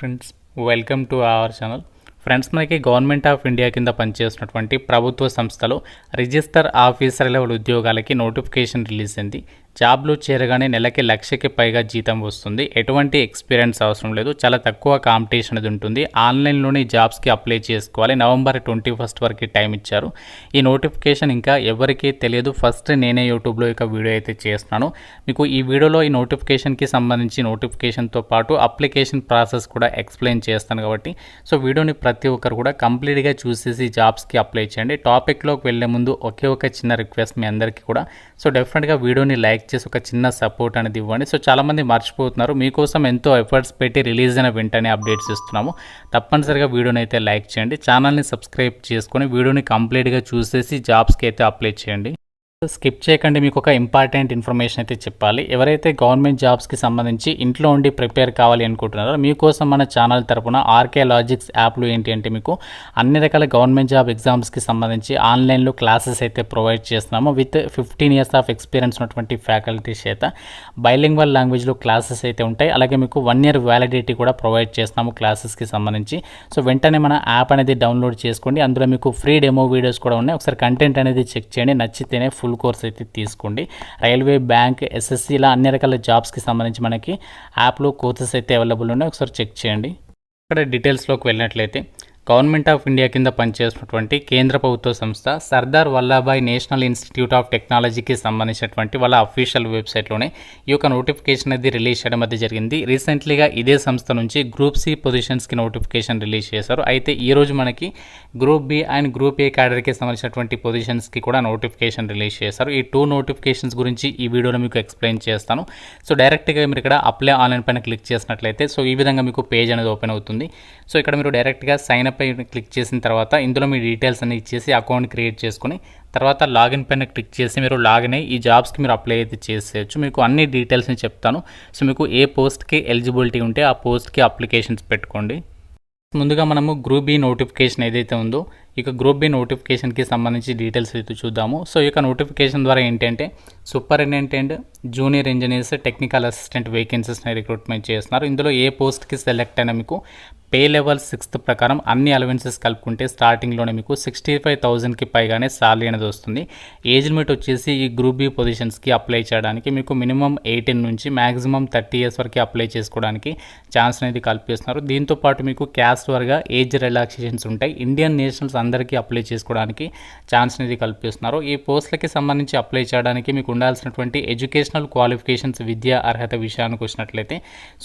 Friends, welcome to our channel. Friends, మనకి government of India కింద పనిచేస్తున్నటువంటి ప్రభుత్వ సంస్థలో రిజిస్టర్ ఆఫీసర్ లెవెల్ ఉద్యోగాలకి నోటిఫికేషన్ రిలీజ్ అయింది. జాబ్లో చేరగానే నెలకి 1,00,000కి పైగా జీతం వస్తుంది. ఎటువంటి ఎక్స్పీరియన్స్ అవసరం లేదు, చాలా తక్కువ కాంపిటీషన్ అది ఉంటుంది. ఆన్లైన్లోనే జాబ్స్కి అప్లై చేసుకోవాలి. నవంబర్ 21 వరకు టైం ఇచ్చారు. ఈ నోటిఫికేషన్ ఇంకా ఎవరికీ తెలియదు. ఫస్ట్ నేనే యూట్యూబ్లో ఇక వీడియో అయితే చేస్తున్నాను. మీకు ఈ వీడియోలో ఈ నోటిఫికేషన్కి సంబంధించి నోటిఫికేషన్తో పాటు అప్లికేషన్ ప్రాసెస్ కూడా ఎక్స్ప్లెయిన్ చేస్తాను కాబట్టి వీడియోని ప్రతి ఒక్కరు కూడా కంప్లీట్గా చూసేసి జాబ్స్కి అప్లై చేయండి. టాపిక్లోకి వెళ్ళే ముందు ఒకే ఒక చిన్న రిక్వెస్ట్ మీ అందరికీ కూడా, డెఫినెట్గా వీడియోని లైక్ చేసి ఒక చిన్న సపోర్ట్ అనేది ఇవ్వండి. చాలామంది మర్చిపోతున్నారు, మీకోసం ఎంతో ఎఫర్ట్స్ పెట్టి రిలీజ్ అయిన వెంటనే అప్డేట్స్ ఇస్తున్నాము. తప్పనిసరిగా వీడియోని అయితే లైక్ చేయండి, ఛానల్ని సబ్స్క్రైబ్ చేసుకొని వీడియోని కంప్లీట్గా చూసేసి జాబ్స్కి అయితే అప్లై చేయండి. స్కిప్ చేయకండి. మీకు ఒక ఇంపార్టెంట్ ఇన్ఫర్మేషన్ అయితే చెప్పాలి. ఎవరైతే గవర్నమెంట్ జాబ్స్కి సంబంధించి ఇంట్లో ఉండి ప్రిపేర్ కావాలి అనుకుంటున్నారో మీకోసం మన ఛానల్ తరపున ఆర్కే లాజిక్స్ యాప్లు ఏంటి అంటే మీకు అన్ని రకాల గవర్నమెంట్ జాబ్ ఎగ్జామ్స్కి సంబంధించి ఆన్లైన్లో క్లాసెస్ అయితే ప్రొవైడ్ చేస్తున్నాము. విత్ 15 years ఆఫ్ ఎక్స్పీరియన్స్ ఉన్నటువంటి ఫ్యాకల్టీస్ చేత బైలింగ్వల్ లాంగ్వేజ్లో క్లాసెస్ అయితే ఉంటాయి. అలాగే మీకు 1 year వ్యాలిడిటీ కూడా ప్రొవైడ్ చేస్తున్నాము క్లాసెస్కి సంబంధించి. వెంటనే మన యాప్ అనేది డౌన్లోడ్ చేసుకోండి. అందులో మీకు ఫ్రీ డెమో వీడియోస్ కూడా ఉన్నాయి. ఒకసారి కంటెంట్ అనేది చెక్ చేయండి, నచ్చితేనే ఫుల్ కోర్స్ అయితే తీసుకోండి. రైల్వే, బ్యాంక్, ఎస్ఎస్సి ఇలా అన్ని రకాల జాబ్స్కి సంబంధించి మనకి యాప్లో కోర్సెస్ అయితే అవైలబుల్ ఉన్నాయి. ఒకసారి చెక్ చేయండి. ఇక్కడ డీటెయిల్స్లోకి వెళ్ళినట్లయితే గవర్నమెంట్ ఆఫ్ ఇండియా కింద పనిచేస్తున్నటువంటి కేంద్ర ప్రభుత్వ సంస్థ Sardar Vallabhbhai national institute of టెక్నాలజీకి సంబంధించినటువంటి వాళ్ళ అఫీషియల్ వెబ్సైట్లోనే ఈ యొక్క నోటిఫికేషన్ అనేది రిలీజ్ చేయడం అయితే జరిగింది. రీసెంట్లీగా ఇదే సంస్థ నుంచి గ్రూప్ సి పొజిషన్స్కి నోటిఫికేషన్ రిలీజ్ చేశారు. అయితే ఈరోజు మనకి group B and group A క్యాడర్కి సంబంధించినటువంటి పొజిషన్స్కి కూడా నోటిఫికేషన్ రిలీజ్ చేశారు. ఈ 2 నోటిఫికేషన్స్ గురించి ఈ వీడియోలో మీకు ఎక్స్ప్లెయిన్ చేస్తాను. డైరెక్ట్గా మీరు ఇక్కడ అప్లై ఆన్లైన్ పైన క్లిక్ చేసినట్లయితే ఈ విధంగా మీకు పేజ్ అనేది ఓపెన్ అవుతుంది. ఇక్కడ మీరు డైరెక్ట్గా సైన్ అప్ పైన క్లిక్ చేసిన తర్వాత ఇందులో మీ డీటెయిల్స్ అన్ని ఇచ్చేసి అకౌంట్ క్రియేట్ చేసుకుని తర్వాత లాగిన్ పైన క్లిక్ చేసి మీరు లాగిన్ అయ్యి ఈ జాబ్స్కి మీరు అప్లై అయితే చేసేయచ్చు. మీకు అన్ని డీటెయిల్స్ని చెప్తాను. మీకు ఏ పోస్ట్కి ఎలిజిబిలిటీ ఉంటే ఆ పోస్ట్కి అప్లికేషన్స్ పెట్టుకోండి. ముందుగా మనము గ్రూప్ బి నోటిఫికేషన్ ఏదైతే ఉందో ఇక గ్రూప్ బి నోటిఫికేషన్కి సంబంధించి డీటెయిల్స్ అయితే చూద్దాము. ఈ యొక్క నోటిఫికేషన్ ద్వారా ఏంటంటే superintendent, junior engineers, technical assistant వేకెన్సీస్ని రిక్రూట్మెంట్ చేస్తున్నారు. ఇందులో ఏ పోస్ట్కి సెలెక్ట్ అయినా మీకు పే లెవెల్ 6th ప్రకారం అన్ని అలవెన్సెస్ కలుపుకుంటే స్టార్టింగ్లోనే మీకు 65,000కి పైగానే సాలరీ అనేది వస్తుంది. ఏజ్ లిమిట్ వచ్చేసి ఈ గ్రూప్ బి పొజిషన్స్కి అప్లై చేయడానికి మీకు మినిమం 18 నుంచి మ్యాక్సిమం 30 years వరకు అప్లై చేసుకోవడానికి ఛాన్స్ అనేది కల్పిస్తున్నారు. దీంతోపాటు మీకు క్యాస్ట్ వారీగా ఏజ్ రిలాక్సేషన్స్ ఉంటాయి. ఇండియన్ నేషనల్స్ అందరికీ అప్లై చేసుకోవడానికి ఛాన్స్ అనేది కల్పిస్తున్నారు. ఈ పోస్టులకి సంబంధించి అప్లై చేయడానికి మీకు ఉండాల్సినటువంటి ఎడ్యుకేషనల్ క్వాలిఫికేషన్స్, విద్యా అర్హత విషయానికి వచ్చినట్లయితే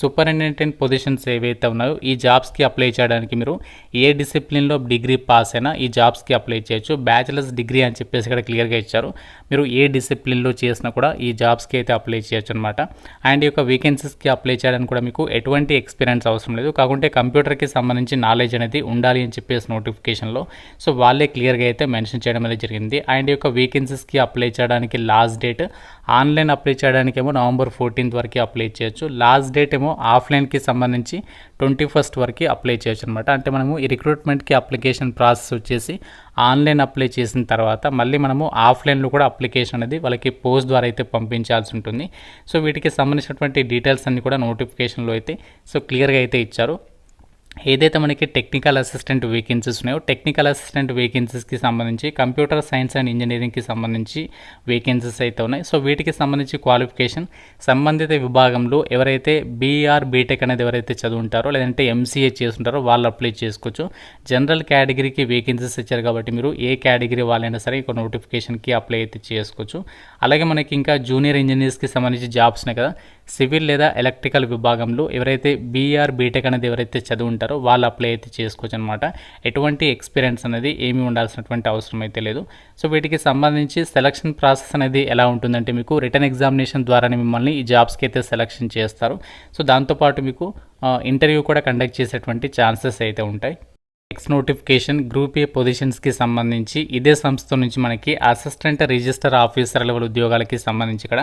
సూపరింటెండెంట్ పొజిషన్స్ ఏవైతే ఉన్నాయో ఈ జాబ్స్కి అప్లై చేయడానికి మీరు ఏ డిసిప్లిన్లో డిగ్రీ పాస్ అయినా ఈ జాబ్స్కి అప్లై చేయొచ్చు. బ్యాచిలర్స్ డిగ్రీ అని చెప్పేసి ఇక్కడ క్లియర్గా ఇచ్చారు. మీరు ఏ డిసిప్లిన్లో చేసినా కూడా ఈ జాబ్స్కి అయితే అప్లై చేయొచ్చు అనమాట. అండ్ ఈ యొక్క వేకెన్సీస్కి అప్లై చేయడానికి కూడా మీకు ఎటువంటి ఎక్స్పీరియన్స్ అవసరం లేదు, కాకుంటే కంప్యూటర్కి సంబంధించి నాలెడ్జ్ అనేది ఉండాలి అని చెప్పేసి నోటిఫికేషన్లో వాళ్ళే క్లియర్గా అయితే మెన్షన్ చేయడం అనేది జరిగింది. అండ్ ఈ యొక్క వేకెన్సీస్కి అప్లై చేయడానికి లాస్ట్ డేట్ ఆన్లైన్ అప్లై చేయడానికి ఏమో November 14th వరకు అప్లై చేయొచ్చు. లాస్ట్ డేట్ ఏమో ఆఫ్లైన్కి సంబంధించి 21st వరకు అప్లై చేయొచ్చు అనమాట. అంటే మనము ఈ రిక్రూట్మెంట్కి అప్లికేషన్ ప్రాసెస్ వచ్చేసి ఆన్లైన్ అప్లై చేసిన తర్వాత మళ్ళీ మనము ఆఫ్లైన్లో కూడా అప్లికేషన్ అనేది వాళ్ళకి పోస్ట్ ద్వారా అయితే పంపించాల్సి ఉంటుంది. వీటికి సంబంధించినటువంటి డీటెయిల్స్ అన్ని కూడా నోటిఫికేషన్లో అయితే క్లియర్గా అయితే ఇచ్చారు. ఏదైతే మనకి టెక్నికల్ అసిస్టెంట్ వేకెన్సీస్ ఉన్నాయో టెక్నికల్ అసిస్టెంట్ వేకెన్సీస్కి సంబంధించి కంప్యూటర్ సైన్స్ అండ్ ఇంజనీరింగ్కి సంబంధించి వేకెన్సీస్ అయితే ఉన్నాయి. వీటికి సంబంధించి క్వాలిఫికేషన్ సంబంధిత విభాగంలో ఎవరైతే బీఆర్ బీటెక్ అనేది ఎవరైతే చదువుంటారో లేదంటే ఎంసీఏ చేస్తుంటారో వాళ్ళు అప్లై చేసుకోవచ్చు. జనరల్ కేటగిరీకి వేకెన్సీస్ ఇచ్చారు కాబట్టి మీరు ఏ కేటగిరీ వాళ్ళైనా సరే ఒక నోటిఫికేషన్కి అప్లై అయితే చేసుకోవచ్చు. అలాగే మనకి ఇంకా జూనియర్ ఇంజనీర్స్కి సంబంధించి జాబ్స్ ఉన్నాయి కదా, సివిల్ లేదా ఎలక్ట్రికల్ విభాగంలో ఎవరైతే బీఆర్ బీటెక్ అనేది ఎవరైతే చదువుంటారో వాళ్ళు అప్లై అయితే చేసుకోవచ్చు అనమాట. ఎటువంటి ఎక్స్పీరియన్స్ అనేది ఏమీ ఉండాల్సినటువంటి అవసరం అయితే లేదు. వీటికి సంబంధించి సెలక్షన్ ప్రాసెస్ అనేది ఎలా ఉంటుందంటే మీకు రిటర్న్ ఎగ్జామినేషన్ ద్వారానే మిమ్మల్ని ఈ జాబ్స్కి అయితే సెలక్షన్ చేస్తారు. దాంతోపాటు మీకు ఇంటర్వ్యూ కూడా కండక్ట్ చేసేటువంటి ఛాన్సెస్ అయితే ఉంటాయి. నెక్స్ట్ నోటిఫికేషన్ గ్రూప్ ఏ పొజిషన్స్కి సంబంధించి ఇదే సంస్థ నుంచి మనకి అసిస్టెంట్ రిజిస్టర్ ఆఫీసర్ లెవెల్ ఉద్యోగాలకి సంబంధించి ఇక్కడ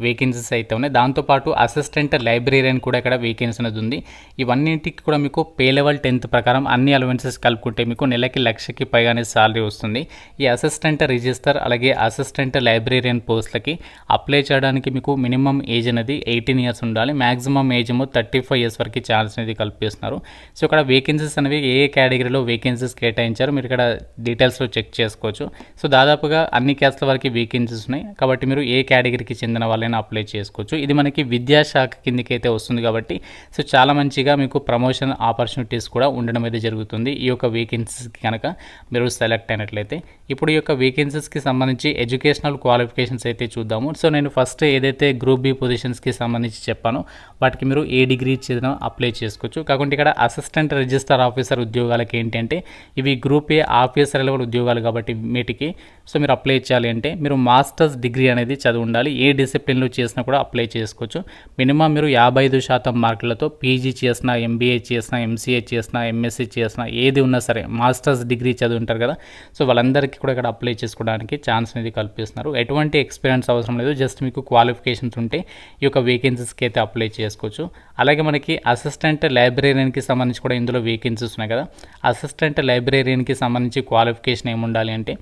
వేకెన్సీస్ అయితే ఉన్నాయి. దాంతోపాటు అసిస్టెంట్ లైబ్రేరియన్ కూడా ఇక్కడ వేకెన్సీ అనేది ఉంది. ఇవన్నింటికి కూడా మీకు పే లెవెల్ 10th ప్రకారం అన్ని అలవెన్సెస్ కలుపుకుంటే మీకు నెలకి 1,00,000కి పైగానే శాలరీ వస్తుంది. ఈ అసిస్టెంట్ రిజిస్టర్ అలాగే అసిస్టెంట్ లైబ్రేరియన్ పోస్టులకి అప్లై చేయడానికి మీకు మినిమం ఏజ్ అనేది 18 years ఉండాలి. మ్యాక్సిమం ఏజ్ ఏమో 35 years వరకు ఛాన్స్ అనేది కల్పిస్తున్నారు. సో ఇక్కడ వేకెన్సీస్ అనేవి ఏ కేటగిరీలో వేకెన్సీస్ కేటాయించారు మీరు ఇక్కడ డీటెయిల్స్లో చెక్ చేసుకోవచ్చు. సో దాదాపుగా అన్ని క్యాస్ట్ల వరకు వేకెన్సీస్ ఉన్నాయి కాబట్టి మీరు ఏ కేటగిరీకి చెందిన వాళ్ళైనా అప్లై చేసుకోవచ్చు. ఇది మనకి విద్యాశాఖ కిందకి అయితే వస్తుంది కాబట్టి సో చాలా మంచిగా మీకు ప్రమోషన్ ఆపర్చునిటీస్ కూడా ఉండడం అయితే జరుగుతుంది ఈ యొక్క వేకెన్సీస్కి కనుక మీరు సెలెక్ట్ అయినట్లయితే. ఇప్పుడు ఈ యొక్క వేకెన్సీస్కి సంబంధించి ఎడ్యుకేషనల్ క్వాలిఫికేషన్స్ అయితే చూద్దాము. సో నేను ఫస్ట్ ఏదైతే గ్రూప్ బి పొజిషన్స్కి సంబంధించి చెప్పానో వాటికి మీరు ఏ డిగ్రీ చదివినా అప్లై చేసుకోవచ్చు. కాకుంటే ఇక్కడ అసిస్టెంట్ రిజిస్టర్ ఆఫీసర్ ఉద్యోగాలకి ఏంటంటే ఇవి గ్రూప్ ఏ ఆఫీసర్ లెవెల్ ఉద్యోగాలు కాబట్టి వీటికి సో మీరు అప్లై చేయాలి అంటే మీరు మాస్టర్స్ డిగ్రీ అనేది చదివి ఉండాలి. ఏ డిసిప్లిన్లో చేసినా కూడా అప్లై చేసుకోవచ్చు. మినిమం మీరు 55% మార్కులతో పీజీ చేసినా, ఎంబీఏ చేసినా, ఎంసీఏ చేసినా, ఎంఎస్సీ చేసినా ఏది ఉన్నా సరే మాస్టర్స్ డిగ్రీ చదివి ఉంటారు కదా సో వాళ్ళందరికీ కూడా ఇక్కడ అప్లై చేసుకోవడానికి ఛాన్స్ అనేది కల్పిస్తున్నారు. ఎటువంటి ఎక్స్పీరియన్స్ అవసరం లేదు, జస్ట్ మీకు క్వాలిఫికేషన్స్ ఉంటే ఈ యొక్క వేకెన్సీస్కి అయితే అప్లై చేసుకోవచ్చు. అలాగే మనకి అసిస్టెంట్ లైబ్రేరియన్కి సంబంధించి కూడా ఇందులో వేకెన్సీస్ ఉన్నాయి కదా. అసిస్టెంట్ లైబ్రేరియన్కి సంబంధించి క్వాలిఫికేషన్ ఏమి ఉండాలి అంటే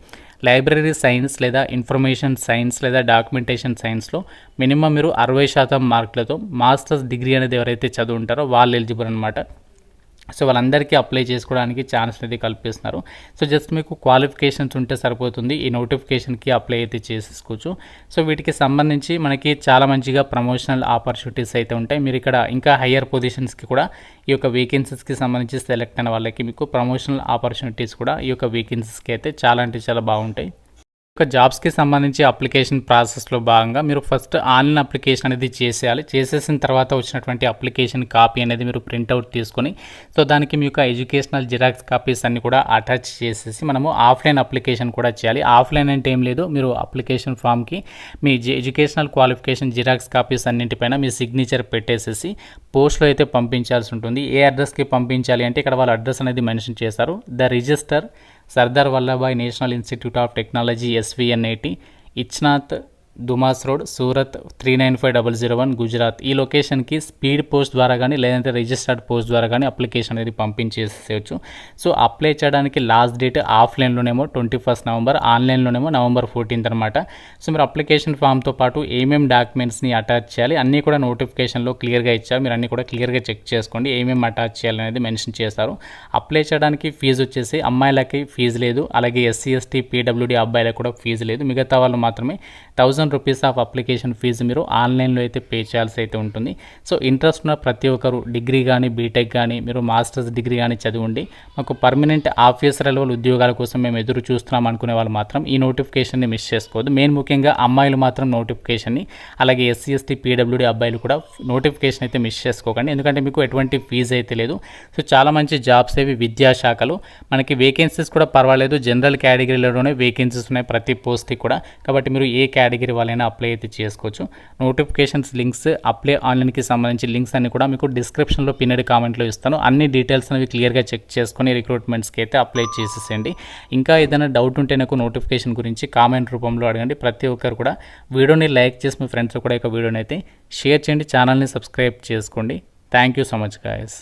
లైబ్రరీ సైన్స్ లేదా ఇన్ఫర్మేషన్ సైన్స్ లేదా డాక్యుమెంటేషన్ సైన్స్లో మినిమం మీరు 60% మార్కులతో మాస్టర్స్ డిగ్రీ అనేది ఎవరైతే చదువుంటారో వాళ్ళు ఎలిజిబుల్ అనమాట. సో వాళ్ళందరికీ అప్లై చేసుకోవడానికి ఛాన్స్ అనేది కల్పిస్తున్నారు. సో జస్ట్ మీకు క్వాలిఫికేషన్స్ ఉంటే సరిపోతుంది, ఈ నోటిఫికేషన్కి అప్లై అయితే చేసేసుకోవచ్చు. సో వీటికి సంబంధించి మనకి చాలా మంచిగా ప్రమోషనల్ ఆపర్చునిటీస్ అయితే ఉంటాయి. మీరు ఇక్కడ ఇంకా హయ్యర్ పొజిషన్స్కి కూడా ఈ యొక్క వేకెన్సీస్కి సంబంధించి సెలెక్ట్ అయిన వాళ్ళకి మీకు ప్రమోషనల్ ఆపర్చునిటీస్ కూడా ఈ యొక్క వేకెన్సీస్కి అయితే చాలా అంటే చాలా బాగుంటాయి. జాబ్స్కి సంబంధించి అప్లికేషన్ ప్రాసెస్లో భాగంగా మీరు ఫస్ట్ ఆన్లైన్ అప్లికేషన్ అనేది చేసేయాలి. చేసేసిన తర్వాత వచ్చినటువంటి అప్లికేషన్ కాపీ అనేది మీరు ప్రింట్అవుట్ తీసుకొని సో దానికి మీ యొక్క ఎడ్యుకేషనల్ జిరాక్స్ కాపీస్ అన్ని కూడా అటాచ్ చేసేసి మనము ఆఫ్లైన్ అప్లికేషన్ కూడా చేయాలి. ఆఫ్లైన్ అంటే ఏం లేదు, మీరు అప్లికేషన్ ఫామ్కి మీ ఎడ్యుకేషనల్ క్వాలిఫికేషన్ జిరాక్స్ కాపీస్ అన్నింటిపైన మీ సిగ్నేచర్ పెట్టేసేసి పోస్ట్లో అయితే పంపించాల్సి ఉంటుంది. ఏ అడ్రస్కి పంపించాలి అంటే ఇక్కడ వాళ్ళ అడ్రస్ అనేది మెన్షన్ చేశారు. The registrar Sardar Vallabhbhai national institute of technology SVNIT, Ichchhanath Dumas road, Surat 395001 Gujarat. ఈ లొకేషన్కి స్పీడ్ పోస్ట్ ద్వారా కానీ లేదంటే రిజిస్టర్డ్ పోస్ట్ ద్వారా కానీ అప్లికేషన్ అనేది పంపించేసేయచ్చు. సో అప్లై చేయడానికి లాస్ట్ డేట్ ఆఫ్లైన్లోనేమో 21st November, ఆన్లైన్లోనేమో November 14th అనమాట. సో మీరు అప్లికేషన్ ఫామ్తో పాటు ఏమేమి డాక్యుమెంట్స్ని అటాచ్ చేయాలి అన్నీ కూడా నోటిఫికేషన్లో క్లియర్గా ఇచ్చారు. మీరు అన్నీ కూడా క్లియర్గా చెక్ చేసుకోండి ఏమేమి అటాచ్ చేయాలి అనేది మెన్షన్ చేస్తారు. అప్లై చేయడానికి ఫీజు వచ్చేసి అమ్మాయిలకి ఫీజు లేదు, అలాగే SC ST PWD అబ్బాయిలకు కూడా ఫీజు లేదు. మిగతా వాళ్ళు మాత్రమే 1000 రూపీస్ ఆఫ్ అప్లికేషన్ ఫీజు మీరు ఆన్లైన్లో అయితే పే చేయాల్సి అయితే ఉంటుంది. సో ఇంట్రెస్ట్ ఉన్న ప్రతి ఒక్కరు డిగ్రీ కానీ బీటెక్ కానీ మీరు మాస్టర్స్ డిగ్రీ కానీ చదివండి మాకు పర్మనెంట్ ఆఫీసర్ లెవెల్ ఉద్యోగాల కోసం మేము ఎదురు చూస్తున్నాం అనుకునే వాళ్ళు మాత్రం ఈ నోటిఫికేషన్ని మిస్ చేసుకోవద్దు. మెయిన్ ముఖ్యంగా అమ్మాయిలు మాత్రం నోటిఫికేషన్ని, అలాగే SC ST PWD అబ్బాయిలు కూడా నోటిఫికేషన్ అయితే మిస్ చేసుకోకండి, ఎందుకంటే మీకు ఎటువంటి ఫీజు అయితే లేదు. సో చాలా మంచి జాబ్స్ ఏవి విద్యాశాఖలు, మనకి వేకెన్సీస్ కూడా పర్వాలేదు, జనరల్ కేటగిరీలోనే వేకెన్సీస్ ఉన్నాయి ప్రతి పోస్ట్కి కూడా. కాబట్టి మీరు ఏ కేటగిరీ వాళ్ళైనా అప్లై అయితే చేసుకోవచ్చు. నోటిఫికేషన్స్ లింక్స్ అప్లై ఆన్లైన్కి సంబంధించి లింక్స్ అన్ని కూడా మీకు డిస్క్రిప్షన్లో పిన్నెడ్ కామెంట్లో ఇస్తాను. అన్ని డీటెయిల్స్ అనేవి క్లియర్గా చెక్ చేసుకొని రిక్రూట్మెంట్స్కి అయితే అప్లై చేసేసేయండి. ఇంకా ఏదైనా డౌట్ ఉంటే నాకు నోటిఫికేషన్ గురించి కామెంట్ రూపంలో అడగండి. ప్రతి ఒక్కరు కూడా వీడియోని లైక్ చేసి మీ ఫ్రెండ్స్ కూడా ఈ వీడియోని అయితే షేర్ చేయండి, ఛానల్ని సబ్స్క్రైబ్ చేసుకోండి. Thank you so much guys.